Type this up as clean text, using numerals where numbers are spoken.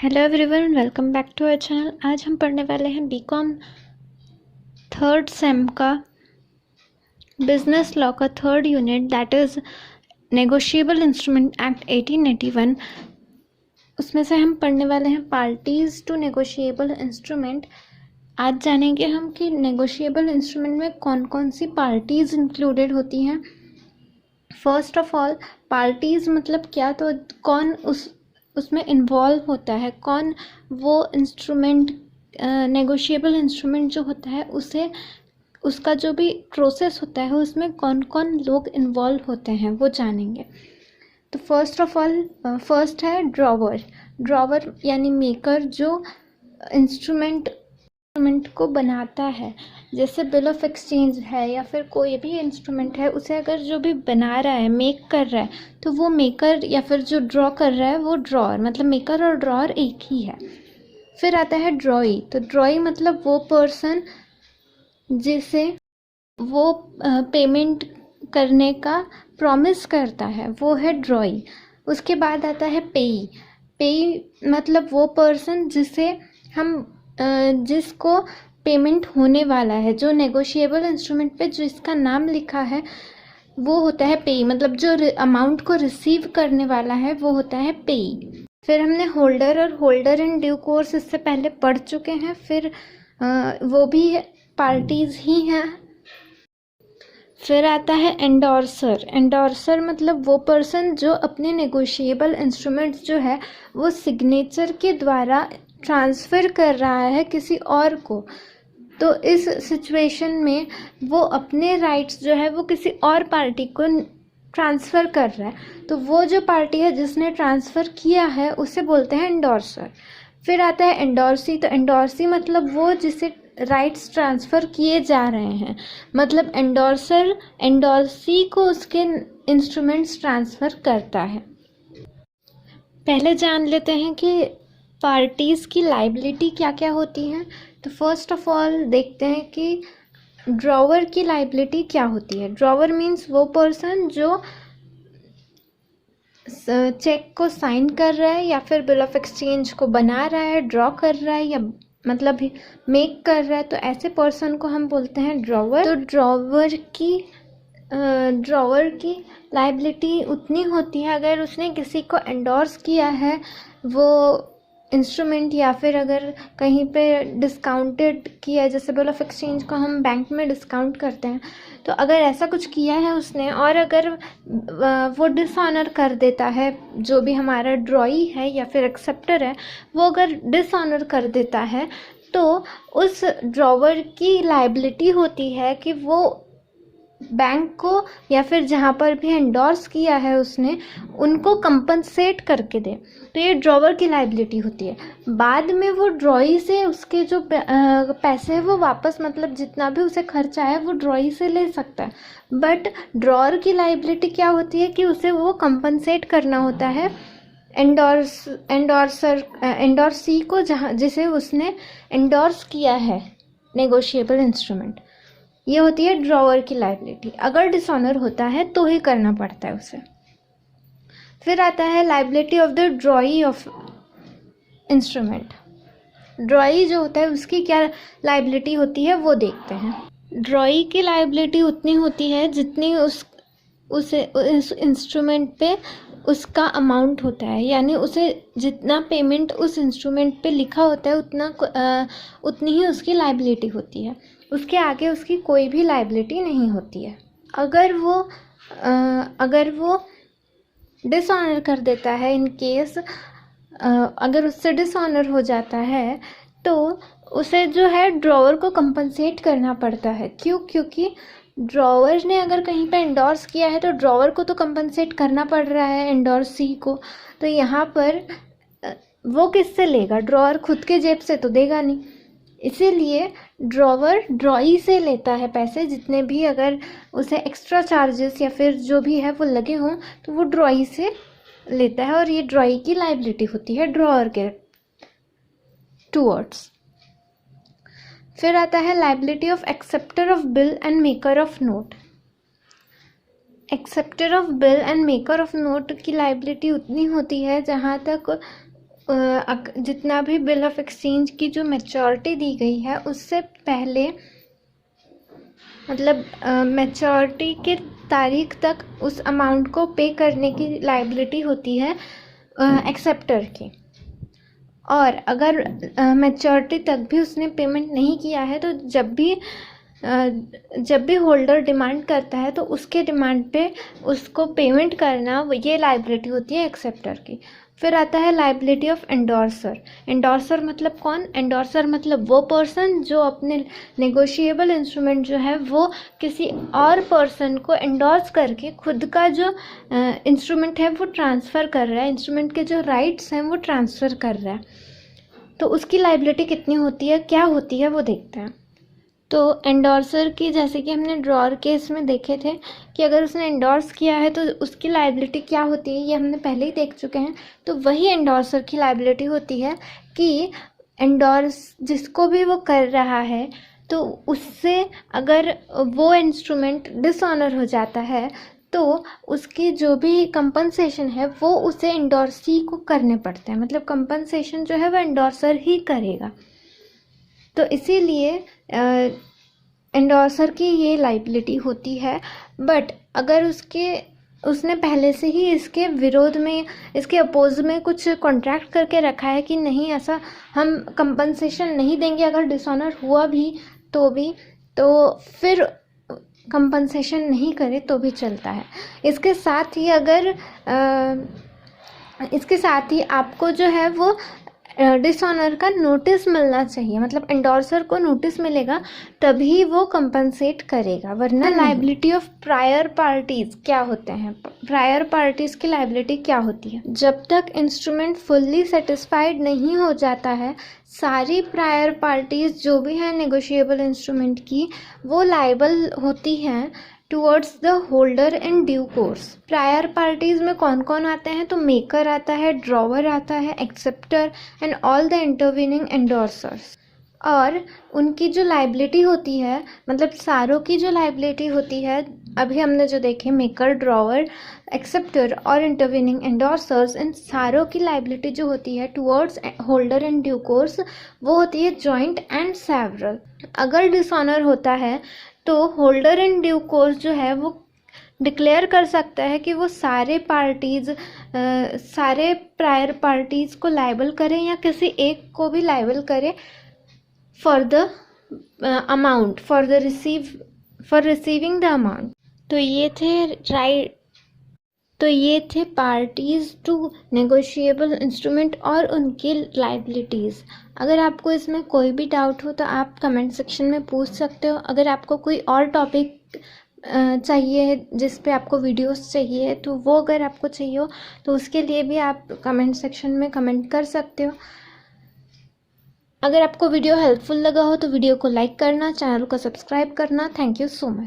Hello everyone, welcome back to our channel. आज हम पढ़ने वाले हैं बीकॉम थर्ड सेम का बिजनेस लॉ का third unit, that is negotiable instrument act 1881। उसमें से हम पढ़ने वाले हैं पार्टीज़ टू नेगोशिएबल इंस्ट्रूमेंट। आज जानेंगे हम कि नेगोशिएबल इंस्ट्रूमेंट में कौन कौन सी पार्टीज़ इंक्लूडेड होती हैं। फर्स्ट ऑफ ऑल, पार्टीज़ मतलब क्या, तो कौन उसमें इन्वॉल्व होता है, कौन वो इंस्ट्रूमेंट नेगोशिएबल इंस्ट्रूमेंट जो होता है उसे उसका जो भी प्रोसेस होता है उसमें कौन कौन लोग इन्वॉल्व होते हैं वो जानेंगे। तो फर्स्ट ऑफ ऑल फर्स्ट है ड्रॉवर यानी मेकर, जो इंस्ट्रूमेंट को बनाता है। जैसे बिल ऑफ एक्सचेंज है या फिर कोई भी इंस्ट्रूमेंट है, उसे अगर जो भी बना रहा है, मेक कर रहा है, तो वो मेकर या फिर जो ड्रॉ कर रहा है वो ड्रॉअर, मतलब मेकर और ड्रॉअर एक ही है। फिर आता है ड्रॉई। तो ड्रॉई मतलब वो पर्सन जिसे वो पेमेंट करने का प्रॉमिस करता है, वो है ड्रॉई। उसके बाद आता है पेई मतलब वो पर्सन जिसे हम जिसको पेमेंट होने वाला है, जो नेगोशिएबल इंस्ट्रूमेंट पे जिसका नाम लिखा है वो होता है पेई, मतलब जो अमाउंट को रिसीव करने वाला है वो होता है पेई। फिर हमने होल्डर और होल्डर इन ड्यू कोर्स इससे पहले पढ़ चुके हैं, फिर वो भी पार्टीज ही हैं। फिर आता है एंडोर्सर मतलब वो पर्सन जो अपने नेगोशिएबल इंस्ट्रूमेंट्स जो है वो सिग्नेचर के द्वारा ट्रांसफ़र कर रहा है किसी और को। तो इस सिचुएशन में वो अपने राइट्स जो है वो किसी और पार्टी को ट्रांसफ़र कर रहा है, तो वो जो पार्टी है जिसने ट्रांसफ़र किया है उसे बोलते हैं एंडोर्सर। फिर आता है एंडोर्सी। तो एंडोर्सी मतलब वो जिसे राइट्स ट्रांसफ़र किए जा रहे हैं, मतलब एंडोर्सर एंडोर्सी को उसके इंस्ट्रूमेंट्स ट्रांसफ़र करता है। पहले जान लेते हैं कि पार्टीज़ की लाइबिलिटी क्या क्या होती हैं। तो फर्स्ट ऑफ ऑल देखते हैं कि ड्रॉवर की लाइबिलिटी क्या होती है। ड्रॉवर मीन्स वो पर्सन जो चेक को साइन कर रहा है या फिर बिल ऑफ एक्सचेंज को बना रहा है, ड्रॉ कर रहा है या मतलब मेक कर रहा है, तो ऐसे पर्सन को हम बोलते हैं ड्रॉवर। तो ड्रॉवर की लाइबिलिटी उतनी होती है अगर उसने किसी को एंडोर्स किया है वो इंस्ट्रूमेंट, या फिर अगर कहीं पे डिस्काउंटेड किया है, जैसे बिल ऑफ एक्सचेंज को हम बैंक में डिस्काउंट करते हैं, तो अगर ऐसा कुछ किया है उसने और अगर वो डिसऑनर कर देता है, जो भी हमारा ड्रॉई है या फिर एक्सेप्टर है वो अगर डिसऑनर कर देता है, तो उस ड्रॉवर की लाइबिलिटी होती है कि वो बैंक को या फिर जहाँ पर भी एंडोर्स किया है उसने, उनको कंपनसेट करके दे। तो ये ड्रॉवर की लाइबिलिटी होती है। बाद में वो ड्रॉई से उसके जो पैसे हैं वो वापस, मतलब जितना भी उसे खर्चा है वो ड्रॉई से ले सकता है, बट ड्रॉअर की लाइबिलिटी क्या होती है कि उसे वो कंपनसेट करना होता है एंडोर्सी को, जहाँ जिसे उसने एंडोर्स किया है नेगोशिएबल इंस्ट्रूमेंट। ये होती है ड्रॉवर की लाइबिलिटी। अगर डिसऑनर होता है तो ही करना पड़ता है उसे। फिर आता है liability of the ड्रॉई of instrument. ड्रॉई जो होता है उसकी क्या लाइबिलिटी होती है वो देखते हैं। ड्रॉई की लाइबिलिटी उतनी होती है जितनी उस इंस्ट्रूमेंट पे उसका अमाउंट होता है, यानी उसे जितना पेमेंट उस इंस्ट्रूमेंट पे लिखा होता है उतनी ही उसकी लाइबिलिटी होती है। उसके आगे उसकी कोई भी लाइबिलिटी नहीं होती है। अगर वो डिसऑनर कर देता है, इन केस अगर उससे डिसऑनर हो जाता है तो उसे जो है ड्रॉवर को कंपनसेट करना पड़ता है। क्योंकि ड्रॉवर ने अगर कहीं पे एंडोर्स किया है तो ड्रॉवर को तो कंपनसेट करना पड़ रहा है एंडोर्सी को। तो यहाँ पर वो किससे लेगा? ड्रॉवर खुद के जेब से तो देगा नहीं, इसीलिए ड्रॉवर ड्रॉई से लेता है पैसे, जितने भी अगर उसे एक्स्ट्रा चार्जेस या फिर जो भी है वो लगे हों तो वो ड्रॉई से लेता है, और ये ड्रॉई की लाइबिलिटी होती है ड्रॉअर के टूवर्ड्स। फिर आता है liability of acceptor of bill and maker of note. Acceptor of bill and maker of note की लाइबिलिटी उतनी होती है जहाँ तक जितना भी बिल ऑफ एक्सचेंज की जो मैच्योरिटी दी गई है उससे पहले, मतलब मैच्योरिटी के तारीख तक उस अमाउंट को पे करने की लायबिलिटी होती है एक्सेप्टर की। और अगर मैच्योरिटी तक भी उसने पेमेंट नहीं किया है तो जब भी होल्डर डिमांड करता है तो उसके डिमांड पे उसको पेमेंट करना, ये लायबिलिटी होती है एक्सेप्टर की। फिर आता है लायबिलिटी ऑफ एंडोर्सर। एंडोर्सर मतलब कौन? एंडोर्सर मतलब वो पर्सन जो अपने नेगोशिएबल इंस्ट्रूमेंट जो है वो किसी और पर्सन को एंडोर्स करके खुद का जो इंस्ट्रूमेंट है वो ट्रांसफ़र कर रहा है, इंस्ट्रूमेंट के जो राइट्स हैं वो ट्रांसफ़र कर रहा है। तो उसकी लायबिलिटी कितनी होती है, क्या होती है, वो देखते हैं। तो एंडोर्सर की, जैसे कि हमने ड्रॉअर केस में देखे थे कि अगर उसने एंडोर्स किया है तो उसकी लायबिलिटी क्या होती है, ये हमने पहले ही देख चुके हैं। तो वही एंडोर्सर की लायबिलिटी होती है कि एंडोर्स जिसको भी वो कर रहा है तो उससे अगर वो इंस्ट्रूमेंट डिसऑनर हो जाता है तो उसकी जो भी कंपनसेशन है वो उसे एंडोर्सी को करने पड़ते हैं, मतलब कंपनसेशन जो है वो एंडोर्सर ही करेगा। तो इसीलिए एंडोर्सर की ये लायबिलिटी होती है। बट अगर उसने पहले से ही इसके विरोध में, इसके अपोज में कुछ कॉन्ट्रैक्ट करके रखा है कि नहीं ऐसा हम कंपनसेशन नहीं देंगे अगर डिसऑनर हुआ भी, तो फिर कंपनसेशन नहीं करे तो भी चलता है। इसके साथ ही आपको जो है वो डिसऑनर का नोटिस मिलना चाहिए, मतलब एंडोर्सर को नोटिस मिलेगा तभी वो कंपनसेट करेगा, वरना लायबिलिटी ऑफ प्रायर पार्टीज क्या होते हैं, प्रायर पार्टीज की लायबिलिटी क्या होती है? जब तक इंस्ट्रूमेंट फुल्ली सेटिस्फाइड नहीं हो जाता है, सारी प्रायर पार्टीज जो भी हैं नेगोशिएबल इंस्ट्रूमेंट की, वो लायबल होती हैं towards the holder in due course. Prior parties में कौन कौन आते हैं? तो मेकर आता है, ड्रॉवर आता है, acceptor and all the intervening endorsers. और उनकी जो लायबिलिटी होती है, मतलब सारों की जो लायबिलिटी होती है, अभी हमने जो देखे मेकर, ड्रॉवर, एक्सेप्टर और इंटरवीनिंग एंडोर्सर्स, इन सारों की लायबिलिटी जो होती है towards holder in due course वो होती है जॉइंट एंड सेवरल। अगर डिसऑनर होता है तो होल्डर इन ड्यू कोर्स जो है वो डिक्लेयर कर सकता है कि वो सारे प्रायर पार्टीज़ को लायबल करे या किसी एक को भी लायबल करे for the amount, for receiving the amount. तो ये थे पार्टीज़ टू नेगोशिएबल इंस्ट्रूमेंट और उनकी लायबिलिटीज़। अगर आपको इसमें कोई भी डाउट हो तो आप कमेंट सेक्शन में पूछ सकते हो। अगर आपको कोई और टॉपिक चाहिए जिस पे आपको वीडियोस चाहिए तो वो अगर आपको चाहिए हो तो उसके लिए भी आप कमेंट सेक्शन में कमेंट कर सकते हो। अगर आपको वीडियो हेल्पफुल लगा हो तो वीडियो को लाइक करना, चैनल को सब्सक्राइब करना। Thank you so much.